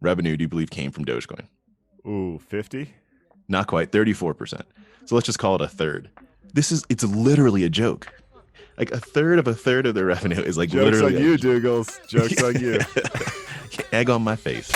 revenue do you believe came from Dogecoin? Ooh, 50? Not quite, 34%. So let's just call it a third. It's literally a joke. Like a third of their revenue is like Joke's on literally you, Doogles. Joke's on you. egg on my face.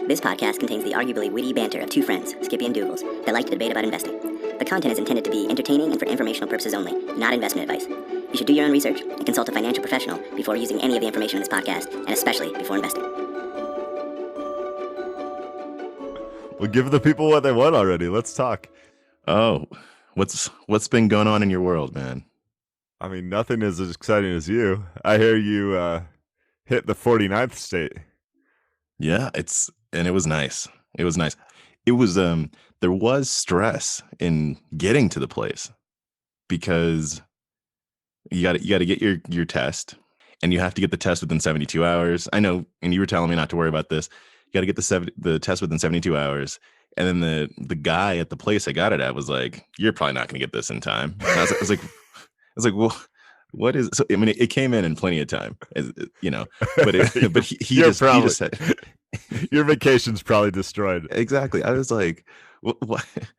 This podcast contains the arguably witty banter of two friends, Skippy and Doogles, that like to debate about investing. The content is intended to be entertaining and for informational purposes only, not investment advice. You should do your own research and consult a financial professional before using any of the information in this podcast, and especially before investing. Well, give the people what they want already. Let's talk. Oh, what's been going on in your world, man? I mean, nothing is as exciting as you. I hear you hit the 49th state. Yeah, it was nice. It was nice. It was there was stress in getting to the place because you got to get your test, and you have to get the test within 72 hours. I know, and you were telling me not to worry about this. You got to get the test within 72 hours. And then the guy at the place I got it at was like, "You're probably not going to get this in time." And I was like, "Well, what is?" So I mean, it came in plenty of time, you know. But he just said, your vacation's probably destroyed. Exactly. I was like,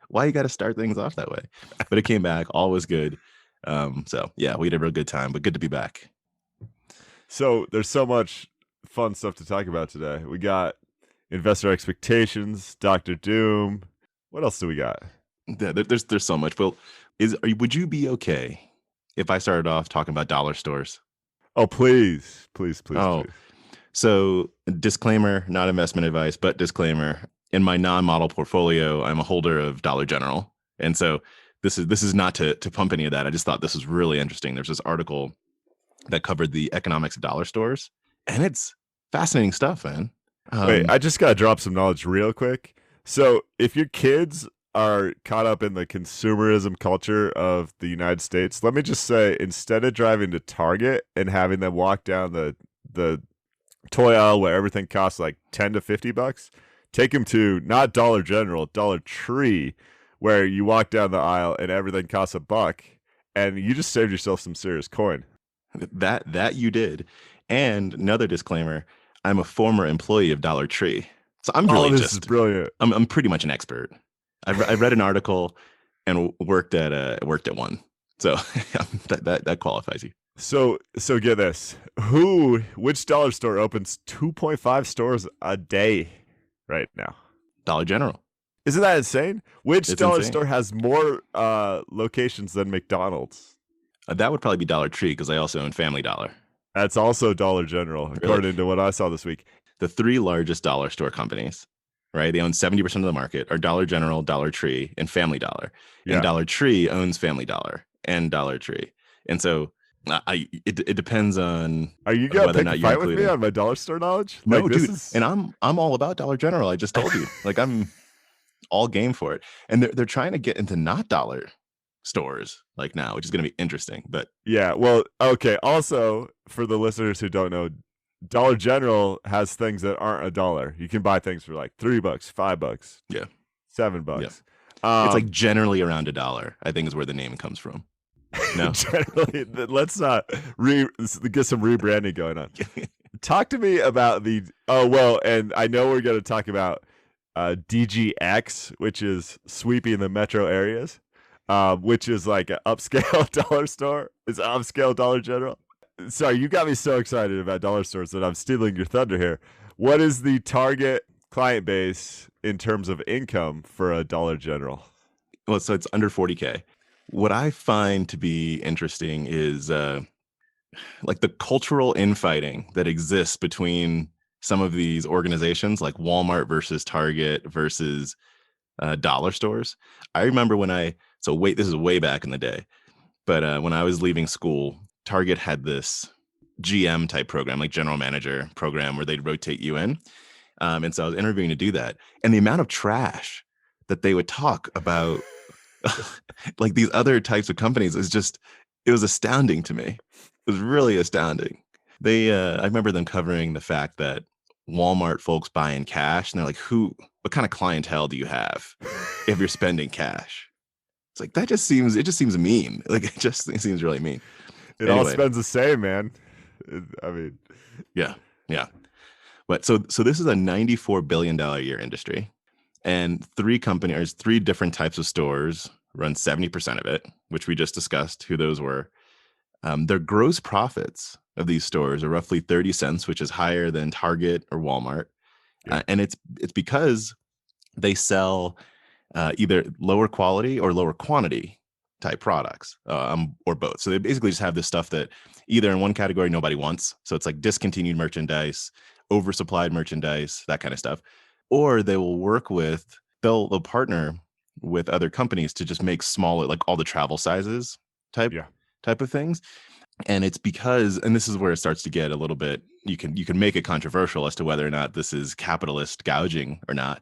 why you got to start things off that way? But it came back, all was good. So yeah, we had a real good time, but good to be back. So there's so much fun stuff to talk about today. We got investor expectations, Dr. Doom. What else do we got? Yeah, there's so much. Well, would you be okay if I started off talking about dollar stores? Oh, please. Please. So disclaimer, not investment advice, but disclaimer. In my non-model portfolio, I'm a holder of Dollar General. And so this is not to pump any of that. I just thought this was really interesting. There's this article that covered the economics of dollar stores, and it's fascinating stuff, man. Wait, I just got to drop some knowledge real quick. So if your kids are caught up in the consumerism culture of the United States, let me just say, instead of driving to Target and having them walk down the toy aisle where everything costs like 10 to 50 bucks, take them to not Dollar General, Dollar Tree, where you walk down the aisle and everything costs $1, and you just saved yourself some serious coin. That you did. And another disclaimer, I'm a former employee of Dollar Tree. So I'm really this is brilliant. I'm pretty much an expert. I read an article and worked at one. So that qualifies you. So get this. Which dollar store opens 2.5 stores a day right now? Dollar General. Isn't that insane? Which dollar store has more locations than McDonald's? That would probably be Dollar Tree, because I also own Family Dollar. That's also Dollar General, according to what I saw this week. The three largest dollar store companies, right? They own 70% of the market, are Dollar General, Dollar Tree, and Family Dollar. Yeah. And Dollar Tree owns Family Dollar and Dollar Tree. And so it depends on are you gonna pick a fight with me on my dollar store knowledge? No, like, dude. And I'm all about Dollar General. I just told you. Like, I'm all game for it. And they're trying to get into not dollar stores like now, which is going to be interesting. But yeah, well, okay. Also, for the listeners who don't know, Dollar General has things that aren't $1. You can buy things for like $3, $5, yeah, $7. Yeah. It's like generally around $1, I think, is where the name comes from. No, generally, let's not get some rebranding going on. Talk to me about and I know we're going to talk about DGX, which is sweeping the metro areas. Which is like an upscale dollar store. It's upscale Dollar General. Sorry, you got me so excited about dollar stores that I'm stealing your thunder here. What is the target client base in terms of income for a Dollar General? Well, so it's under 40K. What I find to be interesting is like the cultural infighting that exists between some of these organizations, like Walmart versus Target versus dollar stores. I remember this is way back in the day, but when I was leaving school, Target had this GM type program, like general manager program, where they'd rotate you in. And so I was interviewing to do that. And the amount of trash that they would talk about like these other types of companies it was astounding to me. It was really astounding. I remember them covering the fact that Walmart folks buy in cash, and they're like, what kind of clientele do you have if you're spending cash? It's like it just seems mean. Like it seems really mean. It all Anyway, spends the same, man. I mean, yeah, yeah. But so this is a $94 billion a year industry, and three different types of stores run 70% of it, which we just discussed who those were. Their gross profits of these stores are roughly 30 cents, which is higher than Target or Walmart, yeah, and it's because they sell either lower quality or lower quantity type products, or both. So they basically just have this stuff that either in one category nobody wants, so it's like discontinued merchandise, oversupplied merchandise, that kind of stuff, or they'll partner with other companies to just make smaller, like all the travel sizes type yeah, type of things. And it's because, and this is where it starts to get a little bit, you can make it controversial as to whether or not this is capitalist gouging or not.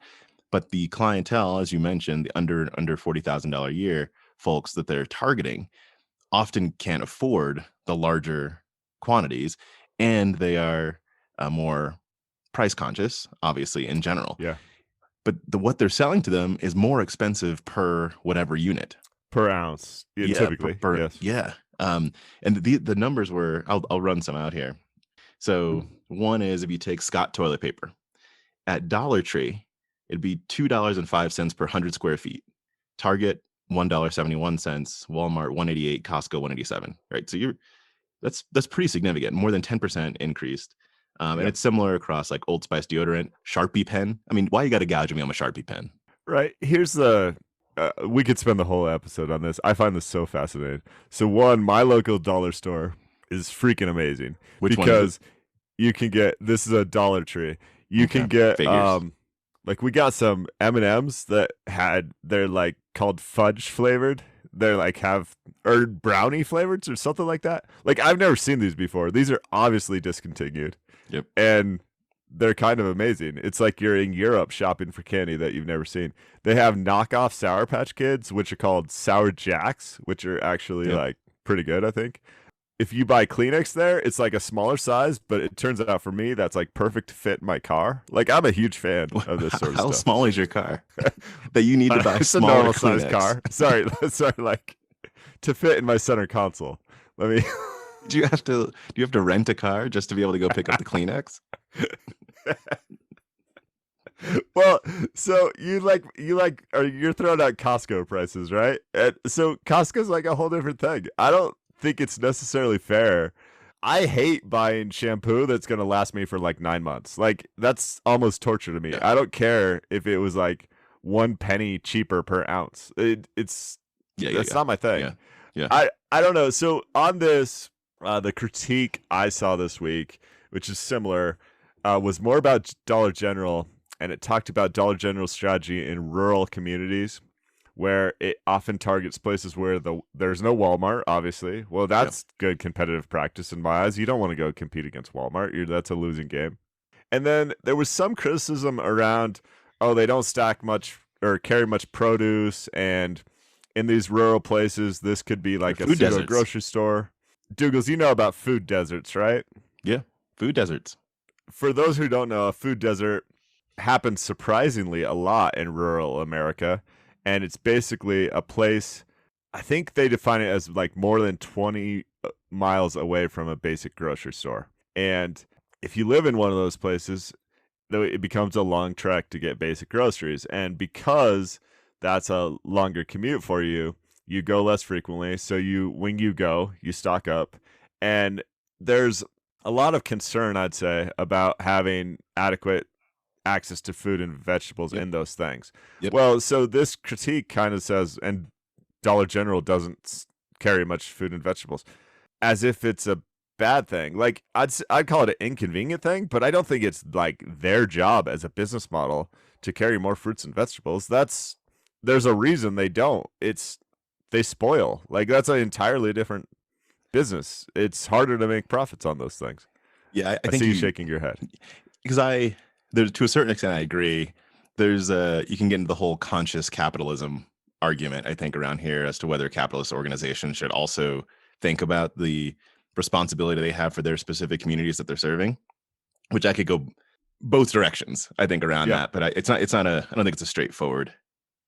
But the clientele, as you mentioned, the under $40,000 a year folks that they're targeting often can't afford the larger quantities, and they are more price conscious, obviously, in general. yeah. But what they're selling to them is more expensive per whatever unit. Per ounce, yeah, Yeah, typically, yes. yeah. And the numbers were, I'll run some out here. So one is, if you take Scott toilet paper at Dollar Tree, it'd be $2.05 per 100 square feet. Target $1.71, Walmart 188, Costco 187. Right, so that's pretty significant, more than 10% increased. And Yeah. it's similar across like Old Spice deodorant, Sharpie pen. I mean, why you got to gouge me on a Sharpie pen? Right. Here's the we could spend the whole episode on this. I find this so fascinating. So one, my local dollar store is freaking amazing. Which one is because you can get, this is a Dollar Tree. You Okay, can get figures. like we got some M&Ms that they're like called fudge flavored. They're like or brownie flavored or something like that. Like I've never seen these before. These are obviously discontinued. Yep. And they're kind of amazing. It's like you're in Europe shopping for candy that you've never seen. They have knockoff Sour Patch Kids, which are called Sour Jacks, which are actually Yep. like pretty good, I think. If you buy Kleenex there, it's like a smaller size, but it turns out for me that's like perfect to fit in my car. Like I'm a huge fan of this sort of How stuff. small is your car that you need to buy It's a smaller normal size Kleenex? car. Sorry, like to fit in my center console. Let me. Do you have to rent a car just to be able to go pick up the Kleenex? Well, so you're throwing out Costco prices, right? And so Costco's like a whole different thing. I don't think it's necessarily fair. I hate buying shampoo that's going to last me for like 9 months. Like that's almost torture to me. Yeah. I don't care if it was like 1 penny cheaper per ounce. That's not my thing. Yeah. Yeah. I don't know. So on this, the critique I saw this week, which is similar, was more about Dollar General, and it talked about Dollar General's strategy in rural communities, where it often targets places where there's no Walmart, obviously. Well, that's good competitive practice in my eyes. You don't want to go compete against Walmart. That's a losing game. And then there was some criticism around, oh, they don't stack much or carry much produce, and in these rural places, this could be like a food pseudo deserts. grocery store. Douglas, you know about food deserts, right? Yeah. Food deserts. For those who don't know, a food desert happens surprisingly a lot in rural America, and it's basically a place, I think they define it as like more than 20 miles away from a basic grocery store. And if you live in one of those places, it becomes a long trek to get basic groceries. And because that's a longer commute for you, you go less frequently. So when you go, you stock up. And there's a lot of concern, I'd say, about having adequate access to food and vegetables in those things. Yep. Well, so this critique kind of says, and Dollar General doesn't carry much food and vegetables, as if it's a bad thing. Like I'd call it an inconvenient thing, but I don't think it's like their job as a business model to carry more fruits and vegetables. There's a reason they don't. They spoil. Like that's an entirely different business. It's harder to make profits on those things. Yeah, I think see you shaking your head. Because to a certain extent, I agree. You can get into the whole conscious capitalism argument, I think, around here as to whether capitalist organizations should also think about the responsibility they have for their specific communities that they're serving, which I could go both directions, I think, around that. But I don't think it's a straightforward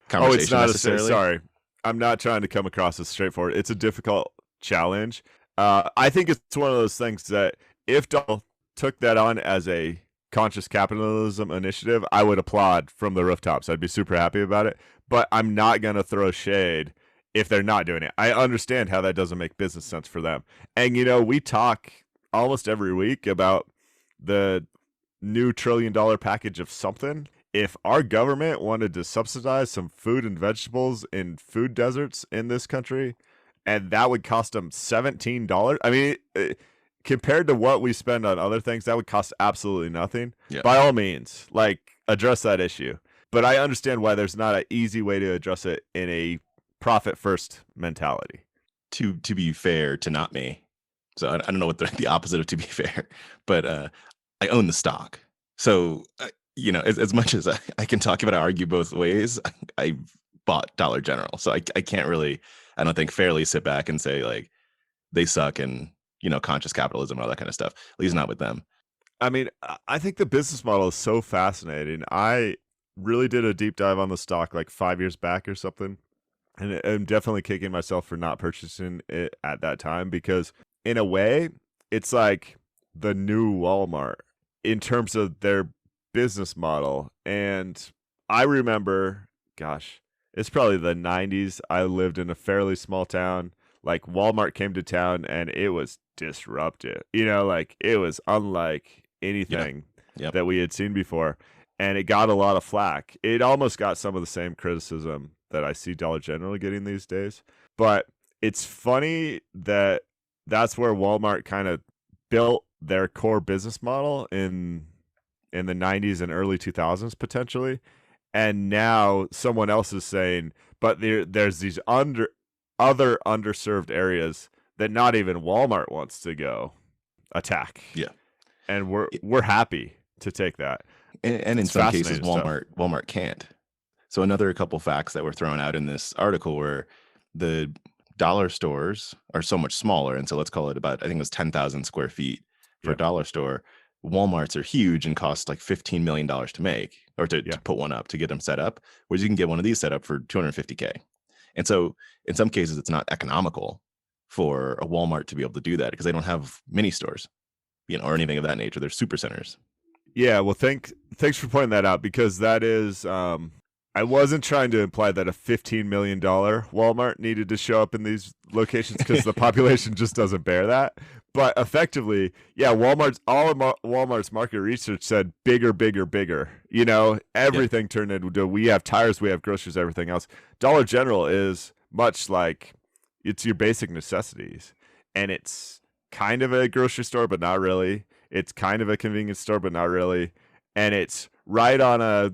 conversation necessarily. Sorry. I'm not trying to come across as straightforward. It's a difficult challenge. I think it's one of those things that if Donald took that on as a conscious capitalism initiative, I would applaud from the rooftops. I'd be super happy about it. But I'm not going to throw shade if they're not doing it. I understand how that doesn't make business sense for them. And, we talk almost every week about the new $1 trillion package of something. If our government wanted to subsidize some food and vegetables in food deserts in this country, and that would cost them $17, I mean, compared to what we spend on other things, that would cost absolutely nothing. Yeah. By all means, address that issue. But I understand why there's not an easy way to address it in a profit first mentality. To be fair to not me, so I don't know what the opposite of to be fair, but I own the stock. So as much as I can talk about it, argue both ways, I bought Dollar General, so I can't really, I don't think, fairly sit back and say like they suck and conscious capitalism and all that kind of stuff. At least not with them. I mean, I think the business model is so fascinating. I really did a deep dive on the stock like 5 years back or something. And I'm definitely kicking myself for not purchasing it at that time, because in a way, it's like the new Walmart in terms of their business model. And I remember, gosh, it's probably the 90s. I lived in a fairly small town. Like Walmart came to town and it was disruptive. It was unlike anything that we had seen before. And it got a lot of flack. It almost got some of the same criticism that I see Dollar General getting these days. But it's funny that that's where Walmart kind of built their core business model in the 90s and early 2000s potentially. And now someone else is saying, but there's these other underserved areas that not even Walmart wants to go attack. Yeah. And we're happy to take that. And in some cases, Walmart can't. So another couple facts that were thrown out in this article were the dollar stores are so much smaller. And so let's call it about, I think it was 10,000 square feet for a dollar store. Walmarts are huge and cost like $15 million to make, or to put one up, to get them set up, whereas you can get one of these set up for $250K. And so in some cases, it's not economical for a Walmart to be able to do that because they don't have mini stores, or anything of that nature. They're super centers. Yeah, well, thanks for pointing that out, because that is, I wasn't trying to imply that a $15 million Walmart needed to show up in these locations because the population just doesn't bear that. But effectively, Walmart's market research said bigger, bigger, bigger. Everything turned into, we have tires, we have groceries, everything else. Dollar General is much like, it's your basic necessities. And it's kind of a grocery store, but not really. It's kind of a convenience store, but not really. And it's right on a,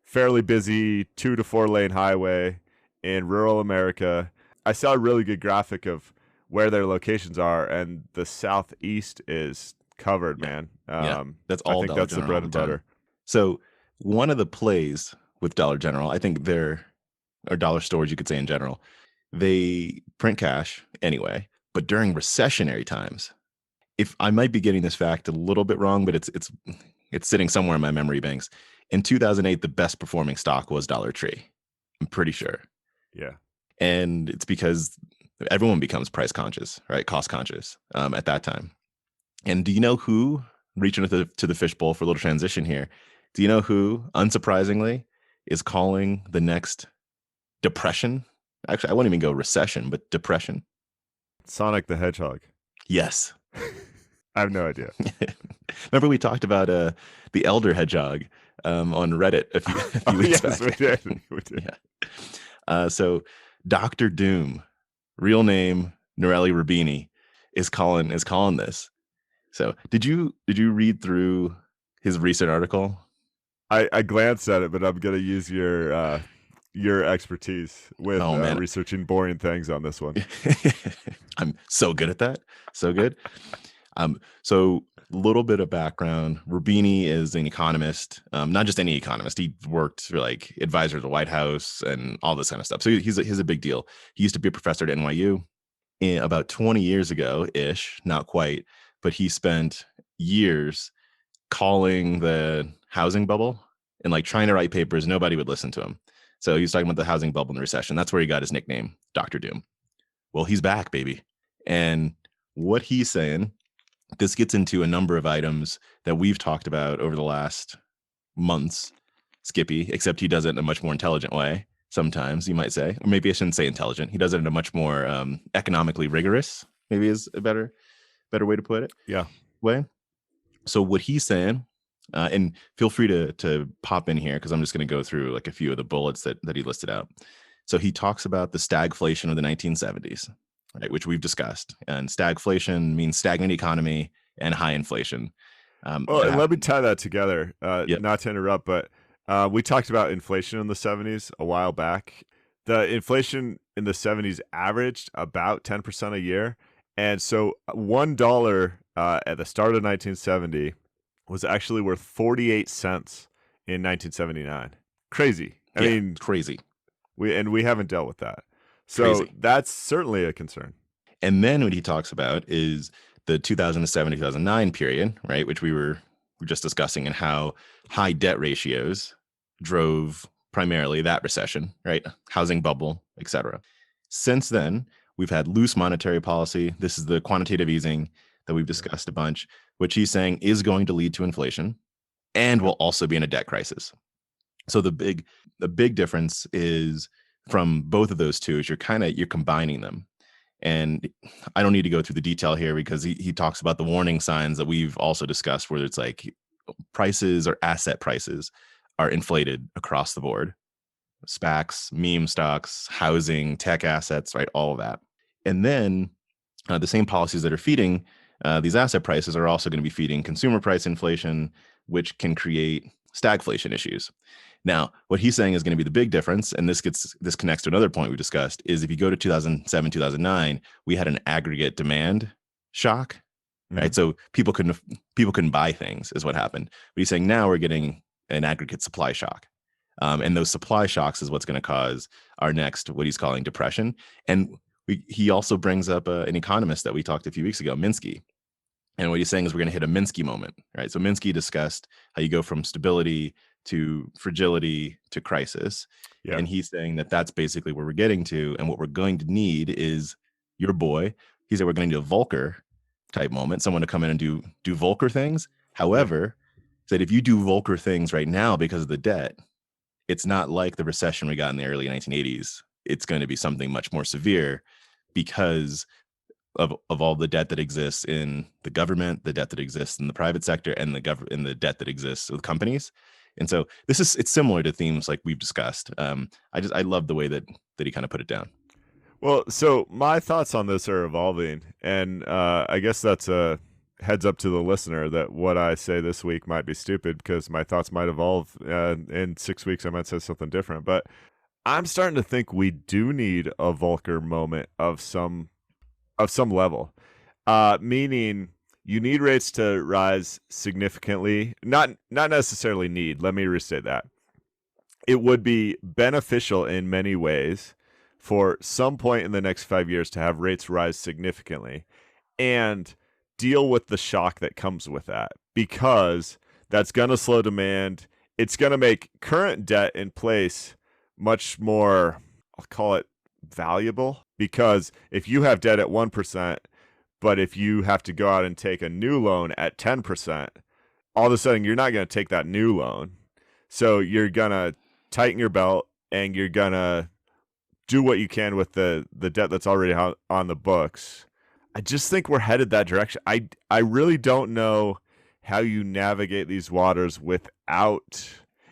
fairly busy 2 to 4 lane highway in rural America. I saw a really good graphic of where their locations are, and the southeast is covered, man. That's all. I think that's the bread and butter. So one of the plays with Dollar General, I think or dollar stores, you could say in general, they print cash anyway, but during recessionary times, if I might be getting this fact a little bit wrong, but it's sitting somewhere in my memory banks. In 2008, the best performing stock was Dollar Tree. I'm pretty sure. Yeah. And it's because everyone becomes price conscious, right? Cost conscious at that time. And do you know who, reaching to the fishbowl for a little transition here, do you know who, unsurprisingly, is calling the next depression? Actually, I won't even go recession, but depression. Sonic the Hedgehog. Yes. I have no idea. Remember we talked about the elder hedgehog on Reddit a few weeks back. We did. Yeah. So Dr. Doom, real name Nouriel Roubini, is calling this. So did you read through his recent article? I glanced at it, but I'm gonna use your expertise with researching boring things on this one. I'm so good at that. So good. So a little bit of background. Roubini is an economist, not just any economist. He worked for like advisor to the White House and all this kind of stuff. So he's a big deal. He used to be a professor at NYU about 20 years ago-ish, not quite, but he spent years calling the housing bubble and like trying to write papers. Nobody would listen to him. So he was talking about the housing bubble and the recession. That's where he got his nickname, Dr. Doom. Well, he's back, baby. And what he's saying, this gets into a number of items that we've talked about over the last months, Skippy, except he does it in a much more intelligent way. Sometimes you might say, or maybe I shouldn't say intelligent. He does it in a much more economically rigorous, maybe is a better way to put it. Yeah. Way. So what he's saying, and feel free to pop in here because I'm just going to go through like a few of the bullets that he listed out. So he talks about the stagflation of the 1970s, right, which we've discussed. And stagflation means stagnant economy and high inflation. Well, and let me tie that together. Yep. Not to interrupt, but we talked about inflation in the 70s a while back. The inflation in the 70s averaged about 10% a year. And so $1 at the start of 1970 was actually worth 48 cents in 1979. Crazy. I mean, crazy. We haven't dealt with that. So Crazy. That's certainly a concern. And then what he talks about is the 2007 2009 period, right, which we were just discussing, and how high debt ratios drove primarily that recession, right, housing bubble, etc. Since then, we've had loose monetary policy. This is the quantitative easing that we've discussed a bunch, which he's saying is going to lead to inflation and will also be in a debt crisis. So the big difference is from both of those two is you're combining them. And I don't need to go through the detail here because he talks about the warning signs that we've also discussed, where it's like prices or asset prices are inflated across the board. SPACs, meme stocks, housing, tech assets, right? All of that. And then the same policies that are feeding these asset prices are also going to be feeding consumer price inflation, which can create stagflation issues. Now, what he's saying is going to be the big difference, and this connects to another point we discussed, is if you go to 2007, 2009, we had an aggregate demand shock, right? So people couldn't buy things is what happened. But he's saying now we're getting an aggregate supply shock. And those supply shocks is what's going to cause our next, what he's calling depression. And he also brings up an economist that we talked a few weeks ago, Minsky. And what he's saying is we're going to hit a Minsky moment, right? So Minsky discussed how you go from stability to fragility to crisis. Yeah. And he's saying that that's basically where we're getting to. And what we're going to need is your boy. He said we're going to need a Volcker type moment, someone to come in and do Volcker things. However, said if you do Volcker things right now because of the debt, it's not like the recession we got in the early 1980s. It's going to be something much more severe because of all the debt that exists in the government, the debt that exists in the private sector, and the debt that exists with companies. And so it's similar to themes like we've discussed. I love the way that he kind of put it down. Well, so my thoughts on this are evolving, and I guess that's a heads up to the listener that what I say this week might be stupid because my thoughts might evolve. In 6 weeks, I might say something different. But I'm starting to think we do need a Volcker moment of some level, meaning you need rates to rise significantly. Not necessarily need. Let me restate that. It would be beneficial in many ways for some point in the next 5 years to have rates rise significantly and deal with the shock that comes with that, because that's going to slow demand. It's going to make current debt in place much more, I'll call it, valuable, because if you have debt at 1%, but if you have to go out and take a new loan at 10%, all of a sudden you're not going to take that new loan. So you're going to tighten your belt and you're going to do what you can with the debt that's already on the books. I just think we're headed that direction. I really don't know how you navigate these waters without,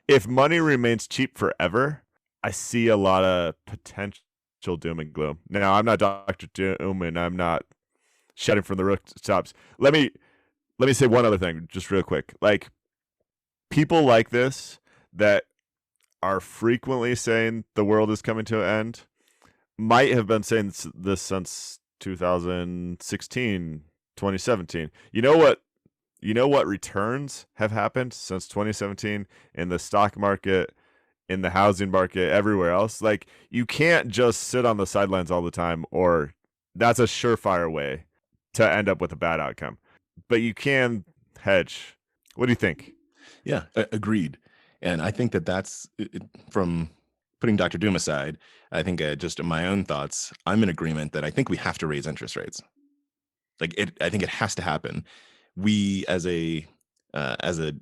if money remains cheap forever, I see a lot of potential doom and gloom. Now, I'm not Dr. Doom and I'm not shouting from the rooftops. Let me say one other thing just real quick. Like, people like this that are frequently saying the world is coming to an end might have been saying this since 2016, 2017. You know what returns have happened since 2017 in the stock market, in the housing market, everywhere else? Like, you can't just sit on the sidelines all the time, or that's a surefire way to end up with a bad outcome. But you can hedge. What do you think? Yeah, agreed. And I think that's from putting Dr. Doom aside, I think just in my own thoughts, I'm in agreement that I think we have to raise interest rates. I think it has to happen. We as an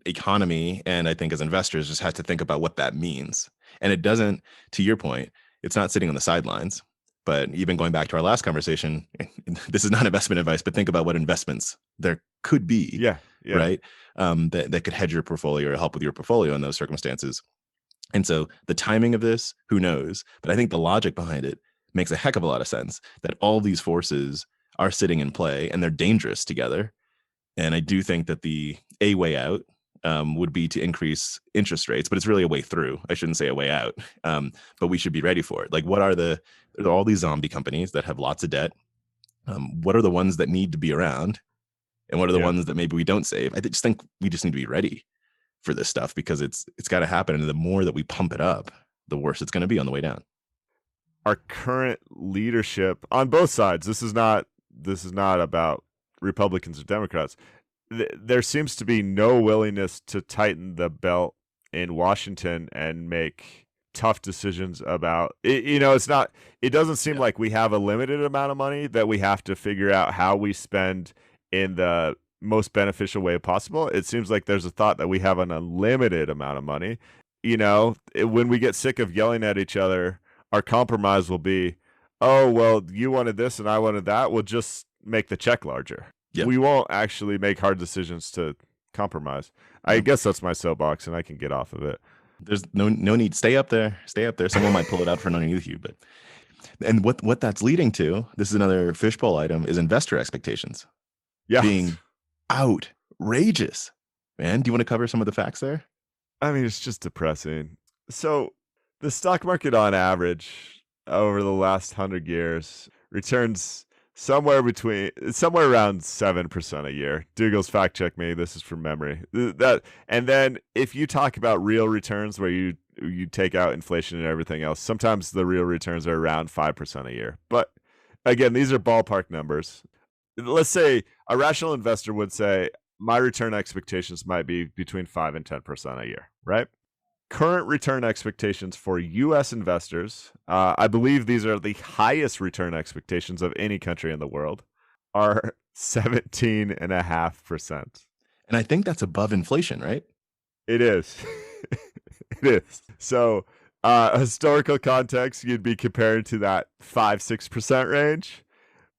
economy, and I think as investors, just have to think about what that means. And it doesn't, to your point, it's not sitting on the sidelines. But even going back to our last conversation, this is not investment advice, but think about what investments there could be, Yeah. right? That could hedge your portfolio or help with your portfolio in those circumstances. And so the timing of this, who knows? But I think the logic behind it makes a heck of a lot of sense, that all these forces are sitting in play and they're dangerous together. And I do think that a way out would be to increase interest rates, but it's really a way through. I shouldn't say a way out, but we should be ready for it. Like, there are all these zombie companies that have lots of debt. What are the ones that need to be around? And what are the ones that maybe we don't save? I just think we just need to be ready for this stuff, because it's got to happen. And the more that we pump it up, the worse it's going to be on the way down. Our current leadership on both sides, this is not about Republicans or Democrats. There seems to be no willingness to tighten the belt in Washington and make tough decisions about it. It doesn't seem like we have a limited amount of money that we have to figure out how we spend in the most beneficial way possible. It seems like there's a thought that we have an unlimited amount of money. When we get sick of yelling at each other, our compromise will be, oh, well, you wanted this and I wanted that. We'll just make the check larger. Yep. We won't actually make hard decisions to compromise. I guess that's my soapbox, and I can get off of it. There's no need. Stay up there. Someone might pull it out from underneath you. And what that's leading to, this is another fishbowl item, is investor expectations. Yeah. Being outrageous. Man, do you want to cover some of the facts there? I mean, it's just depressing. So the stock market on average over the last 100 years returns somewhere around 7% a year. Doogles, fact check me. This is from memory. And then if you talk about real returns where you take out inflation and everything else, sometimes the real returns are around 5% a year. But again, these are ballpark numbers. Let's say a rational investor would say, my return expectations might be between 5 and 10% a year, right? Current return expectations for U.S. investors, I believe these are the highest return expectations of any country in the world, are 17.5%. And I think that's above inflation, right? It is. It is. So historical context, you'd be comparing to that 5-6% range.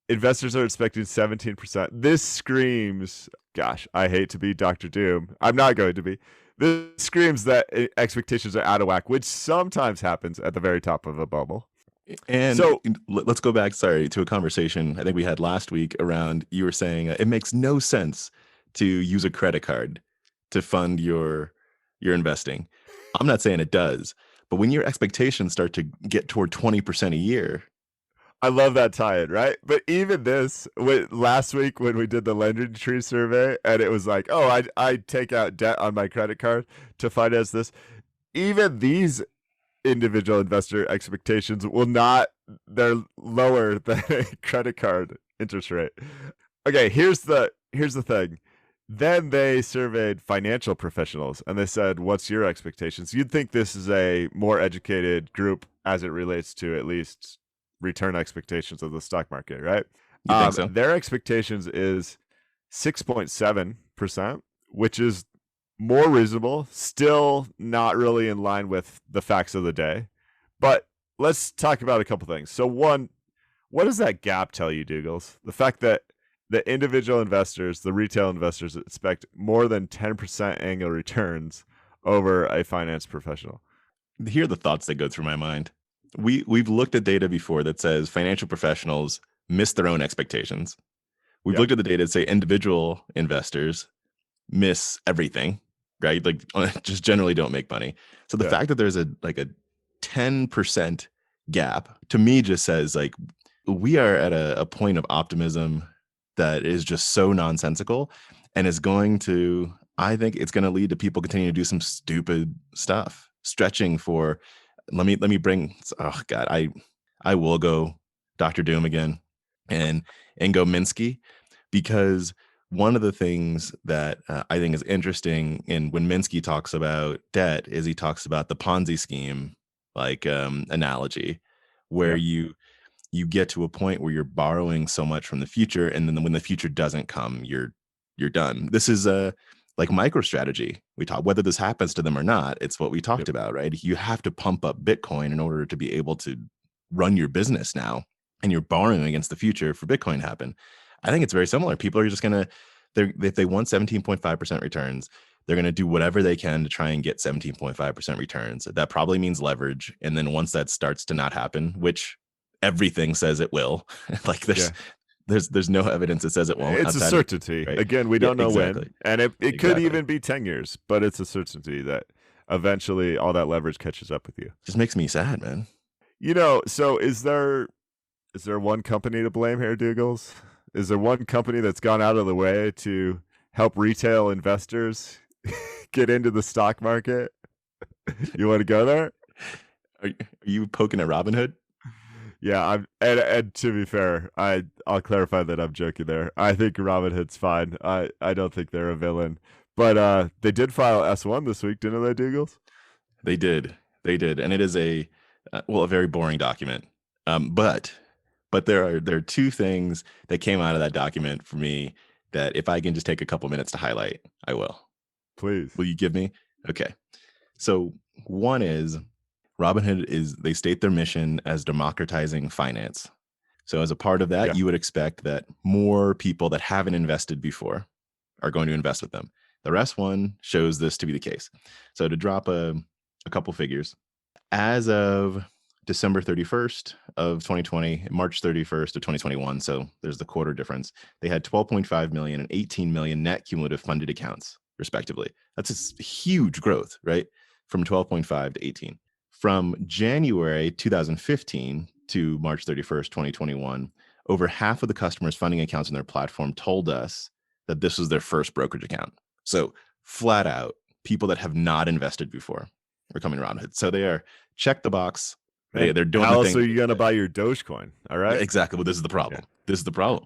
Investors are expecting 17%. This screams, gosh, I hate to be Dr. Doom. I'm not going to be. This screams that expectations are out of whack, which sometimes happens at the very top of a bubble. And so let's go back, to a conversation I think we had last week around, you were saying it makes no sense to use a credit card to fund your investing. I'm not saying it does, but when your expectations start to get toward 20% a year. I love that tie-in, right? But even this, last week when we did the Lending Tree survey, and it was like, oh, I take out debt on my credit card to finance this. Even these individual investor expectations they're lower than a credit card interest rate. Okay, here's the thing. Then they surveyed financial professionals, and they said, what's your expectations? You'd think this is a more educated group as it relates to at least return expectations of the stock market, right? You think so? Their expectations is 6.7%, which is more reasonable, still not really in line with the facts of the day. But let's talk about a couple things. So one, what does that gap tell you, Doogles? The fact that the individual investors, the retail investors, expect more than 10% annual returns over a finance professional. Here are the thoughts that go through my mind. We've looked at data before that says financial professionals miss their own expectations. We've looked at the data that say individual investors miss everything, right? Like, just generally don't make money. So the fact that there's a 10% gap, to me, just says like we are at a point of optimism that is just so nonsensical, and is going to, I think it's going to lead to people continuing to do some stupid stuff, stretching for. Let me bring. Oh God, I will go Dr. Doom again, and go Minsky, because one of the things that I think is interesting in when Minsky talks about debt is he talks about the Ponzi scheme analogy, where Yep. you get to a point where you're borrowing so much from the future, and then when the future doesn't come, you're done. This is like MicroStrategy. We talk whether this happens to them or not. It's what we talked Yep. about, right? You have to pump up Bitcoin in order to be able to run your business now, and you're borrowing against the future for Bitcoin to happen. I think it's very similar. People are just gonna, if they want 17.5% returns, they're going to do whatever they can to try and get 17.5% returns. That probably means leverage. And then once that starts to not happen, which everything says it will, like Yeah. there's no evidence that says it won't. It's a outside certainty. right? Again, we don't know exactly. when. And it could Exactly. even be 10 years, but it's a certainty that eventually all that leverage catches up with you. Just makes me sad, man. So is there one company to blame here, Doogles? Is there one company that's gone out of the way to help retail investors get into the stock market? You want to go there? Are you poking at Robinhood? Yeah, and to be fair, I'll clarify that I'm joking there. I think Robinhood's fine. I don't think they're a villain. But they did file S1 this week, didn't they, Douglas? They did, and it is a very boring document. But there are two things that came out of that document for me that if I can just take a couple minutes to highlight, I will. Please. Will you give me? Okay. So one is Robinhood they state their mission as democratizing finance. So as a part of that, Yeah. you would expect that more people that haven't invested before are going to invest with them. The rest one shows this to be the case. So to drop a couple figures, as of December 31st of 2020, March 31st of 2021, so there's the quarter difference, they had 12.5 million and 18 million net cumulative funded accounts, respectively. That's a huge growth, right? From 12.5 to 18. From January 2015 to March 31st, 2021, over half of the customers funding accounts on their platform told us that this was their first brokerage account. So flat out, people that have not invested before are coming around it. So they are check the box. They're doing how the else thing. are you going to buy your Dogecoin? All right. Yeah, exactly. Well, this is the problem. This is the problem.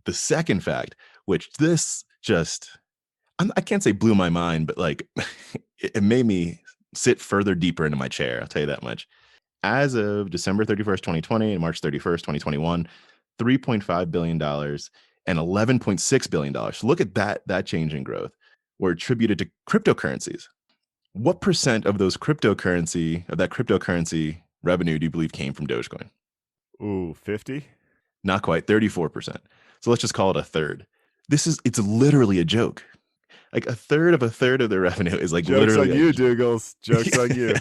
The second fact, which this just, I can't say blew my mind, but like it made me sit further deeper into my chair. I'll tell you that much. As of December 31st, 2020 and March 31st, 2021, $3.5 billion and $11.6 billion. So look at that change in growth were attributed to cryptocurrencies. What percent of that cryptocurrency revenue do you believe came from Dogecoin? Ooh, 50? Not quite, 34%. So let's just call it a third. It's literally a joke. Like a third of their revenue is like Joke's literally on you, Douglas. Joke's on you.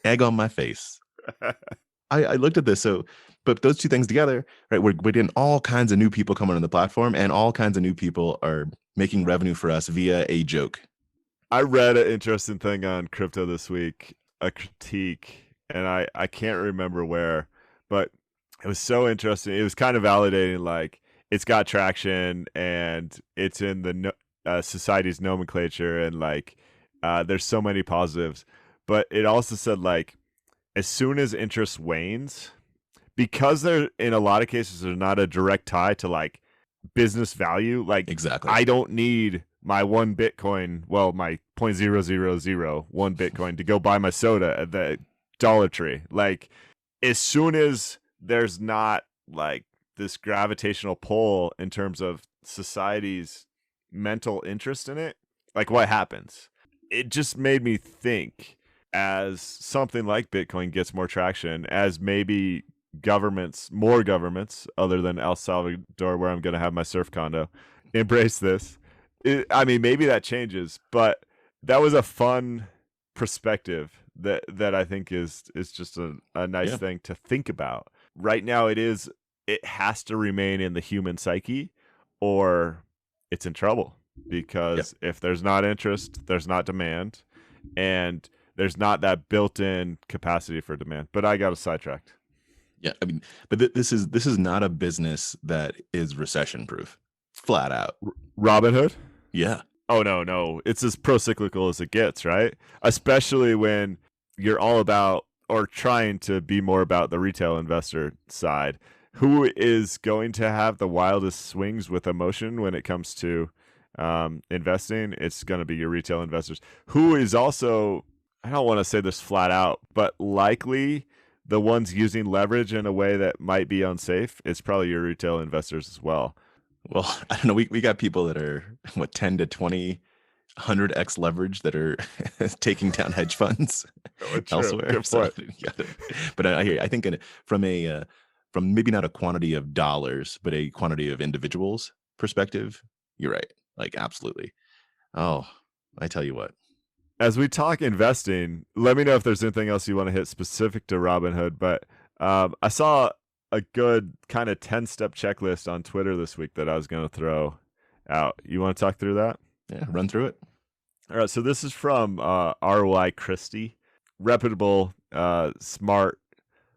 Egg on my face. I looked at this. But those two things together, right? We're getting all kinds of new people coming on the platform, and all kinds of new people are making revenue for us via a joke. I read an interesting thing on crypto this week, a critique, and I can't remember where, but it was so interesting. It was kind of validating, like it's got traction and it's in the society's nomenclature, and like there's so many positives. But it also said like as soon as interest wanes, because there in a lot of cases there's not a direct tie to like business value. Like exactly, I don't need my one Bitcoin, well, my 0.0001 Bitcoin to go buy my soda at the Dollar Tree. Like as soon as there's not like this gravitational pull in terms of society's mental interest in it, like what happens? It just made me think, as something like Bitcoin gets more traction, as maybe more governments other than El Salvador, where I'm going to have my surf condo, embrace this. Maybe that changes, but that was a fun perspective that I think is just a nice thing to think about. Right now it has to remain in the human psyche or it's in trouble, because if there's not interest, there's not demand, and there's not that built-in capacity for demand. But I got sidetracked. Yeah, but this is not a business that is recession proof, flat out. Robinhood? Yeah. Oh no, it's as pro-cyclical as it gets, right? Especially when you're all about, or trying to be more about, the retail investor side. Who is going to have the wildest swings with emotion when it comes to investing? It's going to be your retail investors, who is also I don't want to say this flat out, but likely the ones using leverage in a way that might be unsafe is probably your retail investors as well. Well, I don't know. We got people that are what 10 to 20, 100x leverage that are taking down hedge funds Oh, true. elsewhere. Good So, point. yeah. But I hear you. I think from from maybe not a quantity of dollars, but a quantity of individuals perspective, you're right. Like absolutely. Oh, I tell you what. As we talk investing, let me know if there's anything else you want to hit specific to Robinhood. But I saw a good kind of 10-step checklist on Twitter this week that I was going to throw out. You want to talk through that? Yeah, run through it. All right. So this is from RY Christie, reputable, smart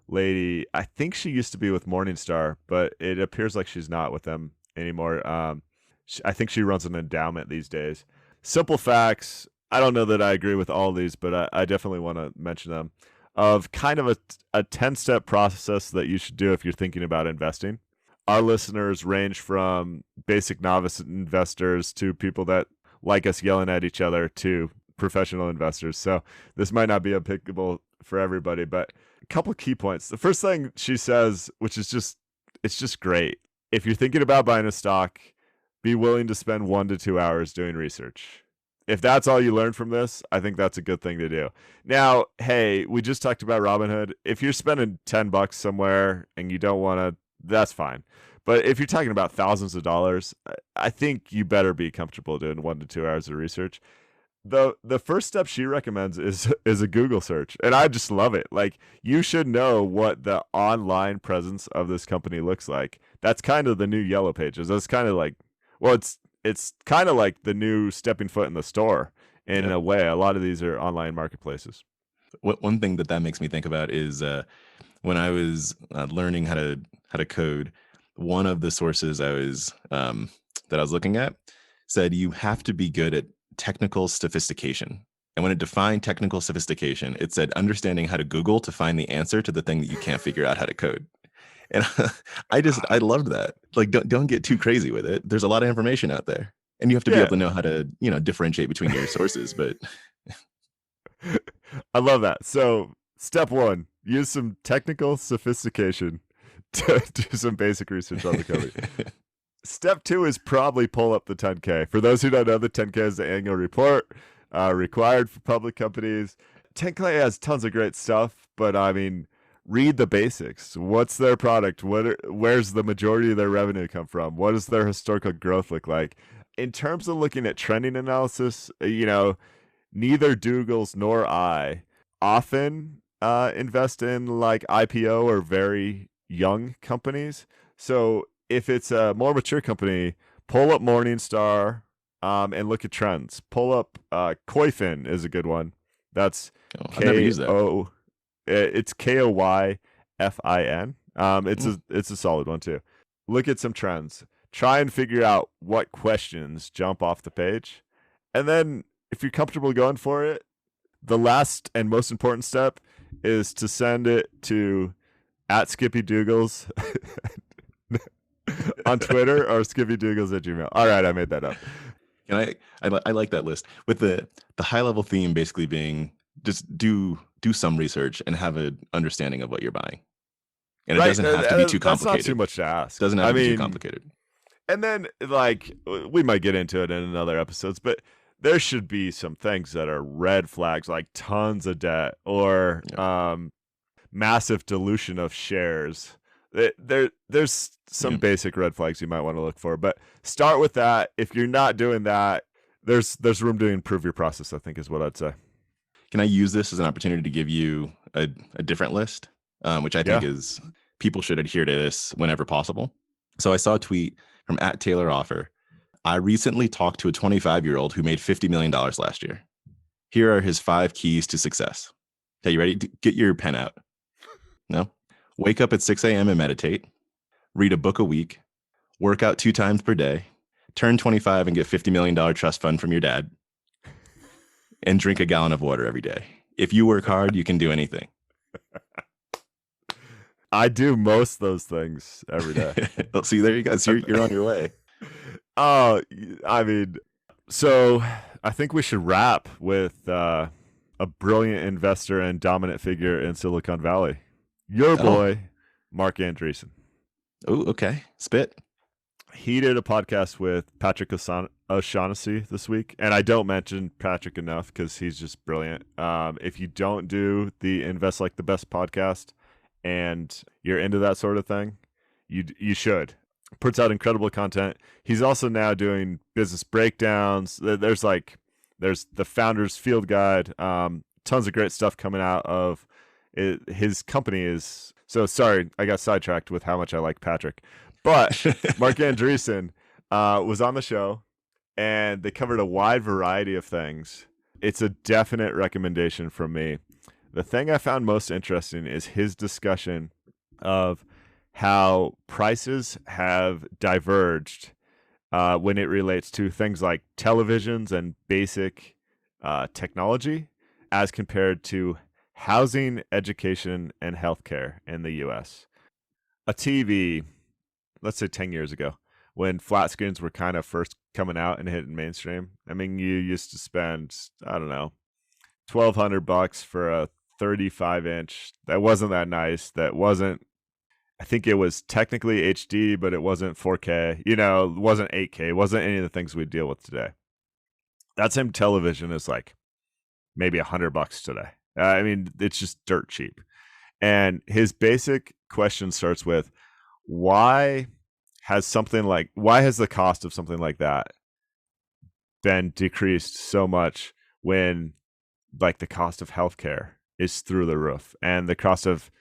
lady. I think she used to be with Morningstar, but it appears like she's not with them anymore. I think she runs an endowment these days. Simple facts. I don't know that I agree with all these, but I definitely want to mention them. Of kind of a 10-step process that you should do if you're thinking about investing. Our listeners range from basic novice investors to people that like us yelling at each other to professional investors. So this might not be applicable for everybody, but a couple of key points. The first thing she says, which is it's just great. If you're thinking about buying a stock, be willing to spend 1 to 2 hours doing research. If that's all you learn from this, I think that's a good thing to do. Now, hey, we just talked about Robinhood. If you're spending $10 somewhere and you don't want to, that's fine. But if you're talking about thousands of dollars, I think you better be comfortable doing 1 to 2 hours of research. The first step she recommends is a Google search, and I just love it. Like, you should know what the online presence of this company looks like. That's kind of the new Yellow Pages. That's kind of like, well, it's kind of like the new stepping foot in the store in a way. A lot of these are online marketplaces. One thing that makes me think about is when I was learning how to code. One of the sources that I was looking at said you have to be good at technical sophistication. And when it defined technical sophistication, it said understanding how to Google to find the answer to the thing that you can't figure out how to code. And I loved that. Like, don't get too crazy with it. There's a lot of information out there, and you have to be able to know how to differentiate between your sources. But I love that. So step 1, use some technical sophistication to do some basic research on the company. Step 2 is probably pull up the 10K. For those who don't know, the 10K is the annual report required for public companies. 10K has tons of great stuff, but I mean, read the basics. What's their product? Where's the majority of their revenue come from? What does their historical growth look like? In terms of looking at trending analysis, neither Douglas nor I often invest in like IPO or very young companies. So if it's a more mature company, pull up Morningstar and look at trends. Pull up Koyfin is a good one. That's I've never used that. It's Koyfin. It's a solid one too. Look at some trends. Try and figure out what questions jump off the page. And then if you're comfortable going for it, the last and most important step is to send it to @SkippyDoogles on Twitter or SkippyDoogles@gmail. All right, I made that up. And I like that list with the high level theme basically being just do some research and have an understanding of what you're buying. And it doesn't have to be too complicated. That's not too much to ask. Doesn't have to be too complicated. And then, like, we might get into it in another episodes, but there should be some things that are red flags, like tons of debt or massive dilution of shares. There's some basic red flags you might want to look for, but start with that. If you're not doing that, there's room to improve your process, I think is what I'd say. Can I use this as an opportunity to give you a different list, which I think is people should adhere to this whenever possible? So I saw a tweet from @TaylorOffer. I recently talked to a 25-year-old who made $50 million last year. Here are his 5 keys to success. Okay, you ready? Get your pen out. No? Wake up at 6 a.m. and meditate. Read a book a week. Work out 2 times per day. Turn 25 and get $50 million trust fund from your dad. And drink a gallon of water every day. If you work hard, you can do anything. I do most of those things every day. Well, see, there you go. So you're on your way. Oh, I mean, so I think we should wrap with a brilliant investor and dominant figure in Silicon Valley. Your Oh, boy, Marc Andreessen. oh, okay. Spit. He did a podcast with Patrick O'Shaughnessy this week, and I don't mention Patrick enough because he's just brilliant. If you don't do the Invest Like the Best podcast and you're into that sort of thing, you should. Puts out incredible content. He's also now doing business breakdowns. There's the Founders Field Guide. Tons of great stuff coming out of it. His company is so sorry. I got sidetracked with how much I like Patrick, but Marc Andreessen was on the show, and they covered a wide variety of things. It's a definite recommendation from me. The thing I found most interesting is his discussion of how prices have diverged when it relates to things like televisions and basic technology as compared to housing, education, and healthcare in the U.S. A TV, let's say 10 years ago, when flat screens were kind of first coming out and hitting mainstream. I mean, you used to spend, I don't know, $1,200 for a 35-inch. That wasn't that nice. That wasn't, I think it was technically HD, but it wasn't 4K. You know, it wasn't 8K. It wasn't any of the things we deal with today. That same television is like maybe $100 today. I mean, it's just dirt cheap. And his basic question starts with, why has the cost of something like that been decreased so much when like the cost of healthcare is through the roof and the cost of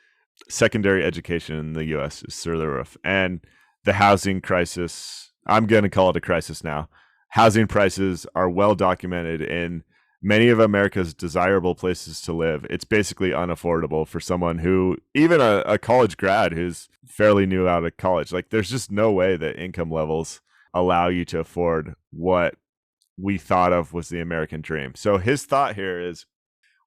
secondary education in the US is through the roof, and the housing crisis, I'm going to call it a crisis now. Housing prices are well documented in many of America's desirable places to live. It's basically unaffordable for someone who, even a college grad who's fairly new out of college, like there's just no way that income levels allow you to afford what we thought of was the American dream. So his thought here is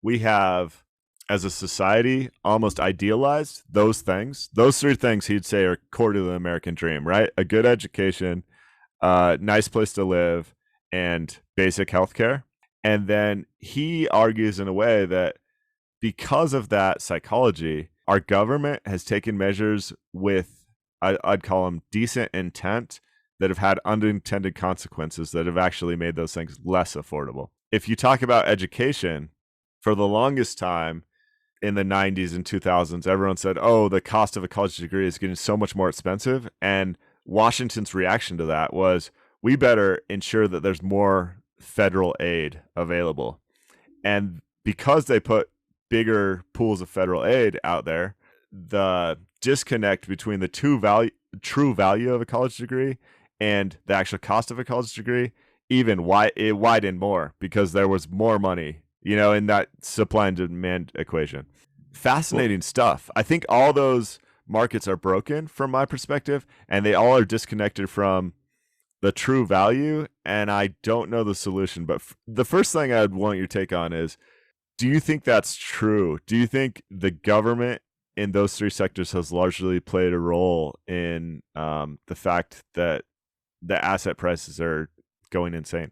we have, as a society, almost idealized those things. Those three things he'd say are core to the American dream, right? A good education, nice place to live, and basic healthcare. And then he argues in a way that because of that psychology, our government has taken measures with, I'd call them decent intent, that have had unintended consequences that have actually made those things less affordable. If you talk about education, for the longest time in the 90s and 2000s, everyone said, oh, the cost of a college degree is getting so much more expensive. And Washington's reaction to that was, we better ensure that there's more federal aid available. And because they put bigger pools of federal aid out there, the disconnect between the true value of a college degree and the actual cost of a college degree it widened more because there was more money, in that supply and demand equation. Fascinating stuff. I think all those markets are broken from my perspective, and they all are disconnected from the true value, and I don't know the solution. But the first thing I'd want your take on is, do you think that's true? Do you think the government in those three sectors has largely played a role in the fact that the asset prices are going insane?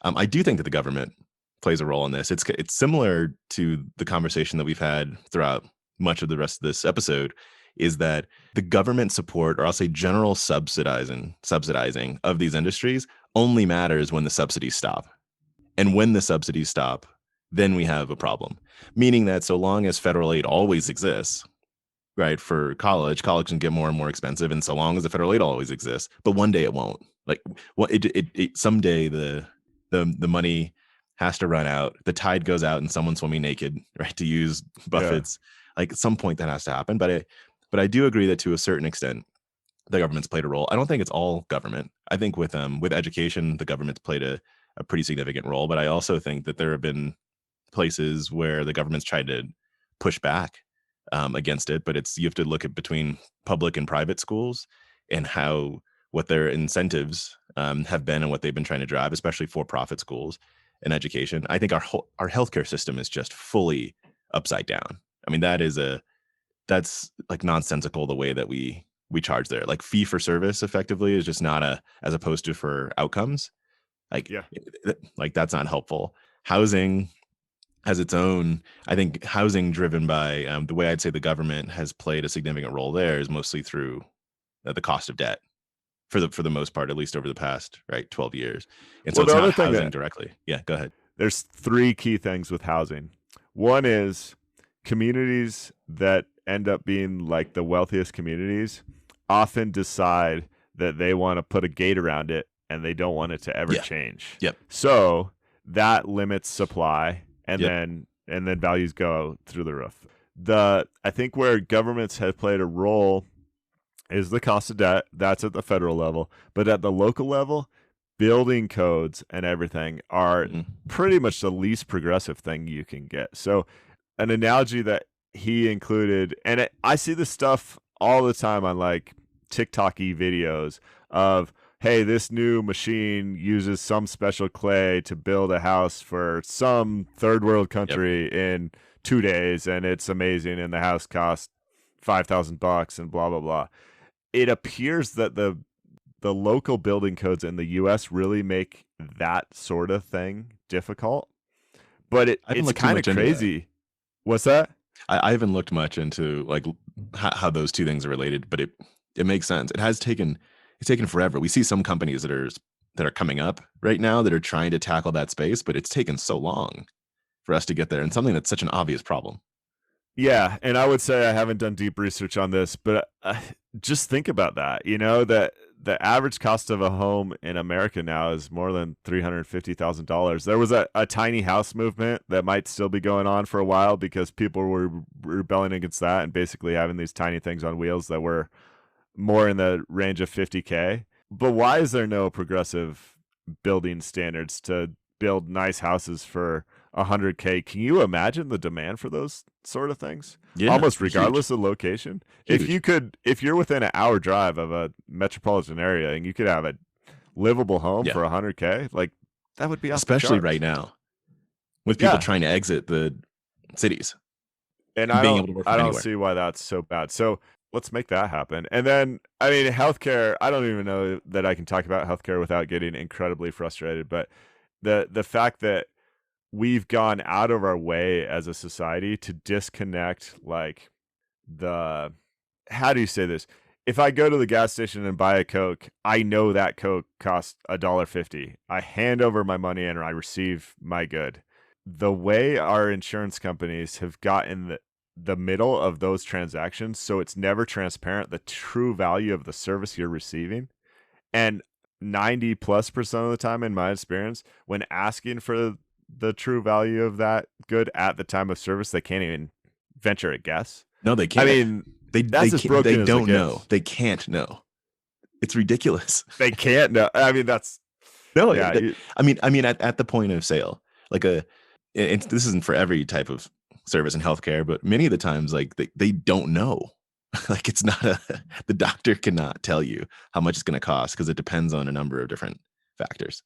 I do think that the government plays a role in this. It's similar to the conversation that we've had throughout much of the rest of this episode, is that the government support, or I'll say general subsidizing of these industries only matters when the subsidies stop. And when the subsidies stop, then we have a problem. Meaning that so long as federal aid always exists, right, for college can get more and more expensive, and so long as the federal aid always exists, but one day it won't. Like, someday the money has to run out, the tide goes out, and someone's swimming naked, right? To use Buffett's, like at some point that has to happen. But I do agree that to a certain extent, the government's played a role. I don't think it's all government. I think with education, the government's played a pretty significant role. But I also think that there have been places where the government's tried to push back against it. But you have to look at between public and private schools and what their incentives have been and what they've been trying to drive, especially for-profit schools and education. I think our healthcare system is just fully upside down. I mean, that's like nonsensical the way that we charge there. Like fee for service effectively is just not as opposed to for outcomes. Like that's not helpful. Housing, has its own, I think, housing driven by the way I'd say the government has played a significant role there is mostly through the cost of debt for the most part, at least over the past 12 years. And so Well, it's the not other thing housing that directly. Yeah, go ahead. there's three key things with housing. One is communities that end up being like the wealthiest communities often decide that they want to put a gate around it and they don't want it to ever Yeah. change. Yep. So that limits supply and Yep. then values go through the roof. I think where governments have played a role is the cost of debt. That's at the federal level. But at the local level, building codes and everything are Mhm. pretty much the least progressive thing you can get. So an analogy that he included, and I see this stuff all the time on like TikTok-y videos of, hey, this new machine uses some special clay to build a house for some third world country in 2 days, and it's amazing, and the house costs $5,000 and blah blah blah. It appears that the local building codes in the US really make that sort of thing difficult. But I haven't it's looked too kind of much into that. crazy. What's that? I haven't looked much into like how those two things are related, but it makes sense. It's taken forever. We see some companies that are coming up right now that are trying to tackle that space, but it's taken so long for us to get there, and something that's such an obvious problem. Yeah, and I would say I haven't done deep research on this, but just think about that. You know, that the average cost of a home in America now is more than $350,000. There was a tiny house movement that might still be going on for a while because people were rebelling against that and basically having these tiny things on wheels that were more in the range of 50K. But why is there no progressive building standards to build nice houses for 100K? Can you imagine the demand for those sort of things? Yeah, almost huge. regardless of location. Huge. If you're within an hour drive of a metropolitan area and you could have a livable home for 100K, like that would be off the especially charts. right now with people Yeah. trying to exit the cities. And being able to work from I don't anywhere. see why that's so bad. So let's make that happen. And then, I mean, healthcare, I don't even know that I can talk about healthcare without getting incredibly frustrated. But the fact that we've gone out of our way as a society to disconnect like how do you say this? If I go to the gas station and buy a Coke, I know that Coke costs $1.50. I hand over my money and I receive my good. The way our insurance companies have gotten the middle of those transactions, so it's never transparent the true value of the service you're receiving. And 90+% of the time, in my experience, when asking for the true value of that good at the time of service, they can't even venture a guess. No, they can't. I mean, they don't know. gets. They can't know. It's ridiculous. They can't know. I mean, that's No, yeah. I mean, at the point of sale, like this isn't for every type of service in healthcare, but many of the times, like they don't know. Like it's not the doctor cannot tell you how much it's going to cost because it depends on a number of different factors.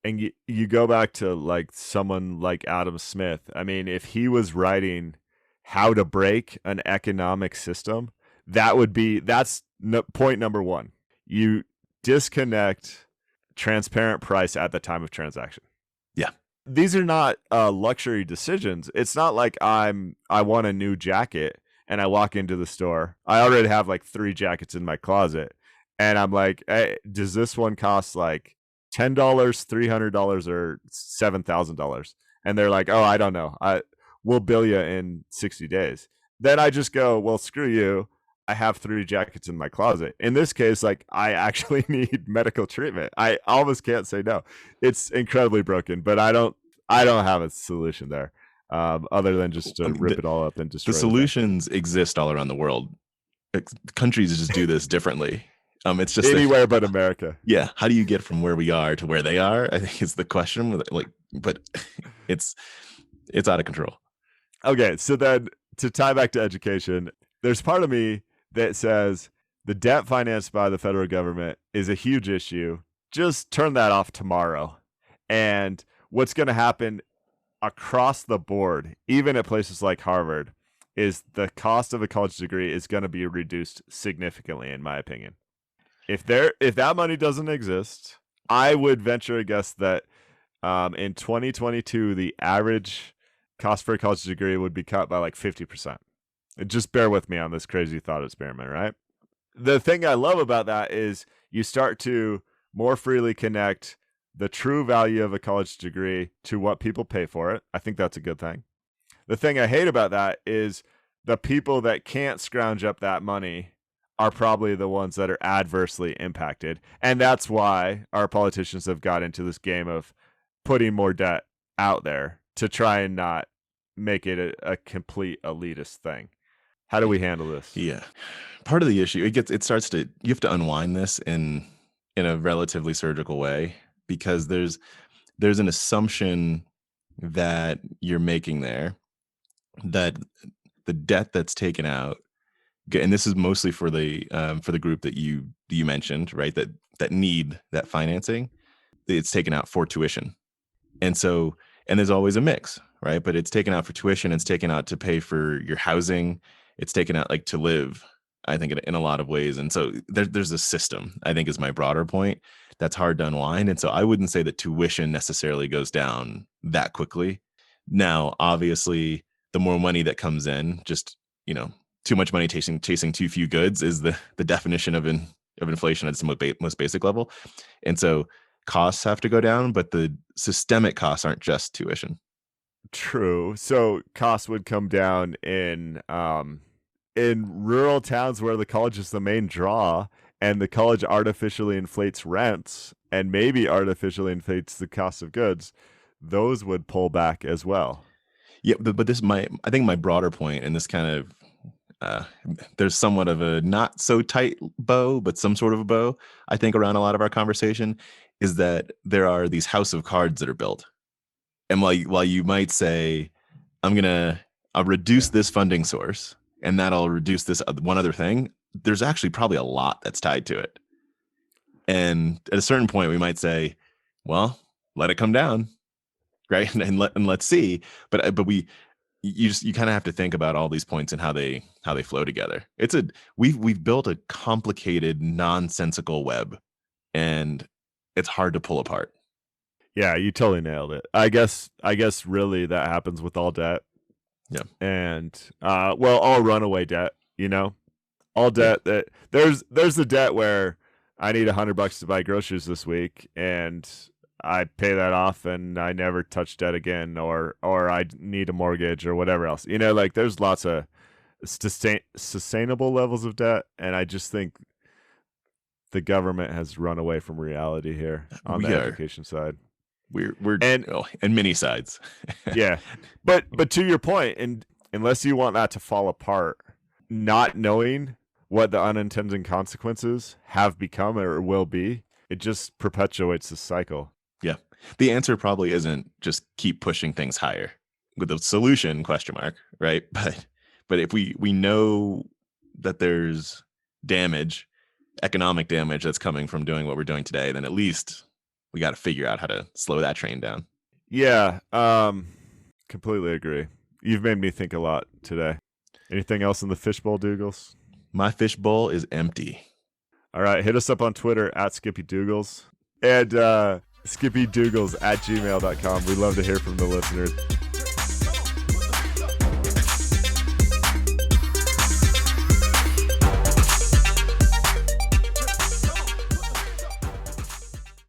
And you go back to like someone like Adam Smith. I mean, if he was writing how to break an economic system, that's point number one. You disconnect transparent price at the time of transaction. Yeah. These are not luxury decisions. It's not like I want a new jacket and I walk into the store. I already have like 3 jackets in my closet. And I'm like, hey, does this one cost like $10, $300, or $7,000? And they're like, oh, I don't know. We'll bill you in 60 days. Then I just go, well, screw you. I have 3 jackets in my closet. In this case, like I actually need medical treatment. I almost can't say no. It's incredibly broken, but I don't have a solution there, other than just to rip it all up and destroy the solutions exist all around the world. Countries just do this differently. It's just anywhere but America. Yeah. How do you get from where we are to where they are? I think is the question. Like, but it's out of control. Okay, so then to tie back to education, there's part of me that says the debt financed by the federal government is a huge issue. Just turn that off tomorrow. And what's going to happen across the board, even at places like Harvard, is the cost of a college degree is going to be reduced significantly, in my opinion. If that money doesn't exist, I would venture a guess that in 2022, the average cost for a college degree would be cut by like 50%. Just bear with me on this crazy thought experiment, right? The thing I love about that is you start to more freely connect the true value of a college degree to what people pay for it. I think that's a good thing. The thing I hate about that is the people that can't scrounge up that money are probably the ones that are adversely impacted. And that's why our politicians have got into this game of putting more debt out there to try and not make it a complete elitist thing. How do we handle this? Yeah. Part of the issue, you have to unwind this in a relatively surgical way, because there's an assumption that you're making there that the debt that's taken out, and this is mostly for the group that you mentioned, right? That need that financing, it's taken out for tuition. And there's always a mix, right? But it's taken out for tuition, it's taken out to pay for your housing, it's taken out like to live, I think, in a lot of ways. And so there's a system, I think, is my broader point, that's hard to unwind. And so I wouldn't say that tuition necessarily goes down that quickly. Now, obviously, the more money that comes in, just, too much money chasing too few goods is the definition of inflation at its most basic level. And so costs have to go down, but the systemic costs aren't just tuition. True. So costs would come down in rural towns where the college is the main draw, and the college artificially inflates rents and maybe artificially inflates the cost of goods. Those would pull back as well. Yeah, but I think my broader point, and this kind of there's somewhat of a not so tight bow, but some sort of a bow, I think, around a lot of our conversation, is that there are these house of cards that are built. And while you might say, I'll reduce this funding source, and that'll reduce this one other thing, there's actually probably a lot that's tied to it. And at a certain point, we might say, well, let it come down, right? And let's see. But you kind of have to think about all these points and how they flow together. We've built a complicated, nonsensical web, and it's hard to pull apart. Yeah, you totally nailed it. I guess really that happens with all debt. Yeah. And all runaway debt, all debt that there's the debt where I need $100 to buy groceries this week, and I pay that off and I never touch debt again, or I need a mortgage or whatever else. There's lots of sustainable levels of debt, and I just think the government has run away from reality here on the education side. We're and many sides. Yeah. But to your point, and unless you want that to fall apart, not knowing what the unintended consequences have become or will be, it just perpetuates the cycle. Yeah. The answer probably isn't just keep pushing things higher with the solution ? Right? But if we know that there's damage, economic damage that's coming from doing what we're doing today, then at least we got to figure out how to slow that train down. Yeah, completely agree. You've made me think a lot today. Anything else in the fishbowl, Doogles? My fishbowl is empty. All right, hit us up on Twitter at Skippy Doogles and skippydoogles@gmail.com. We love to hear from the listeners.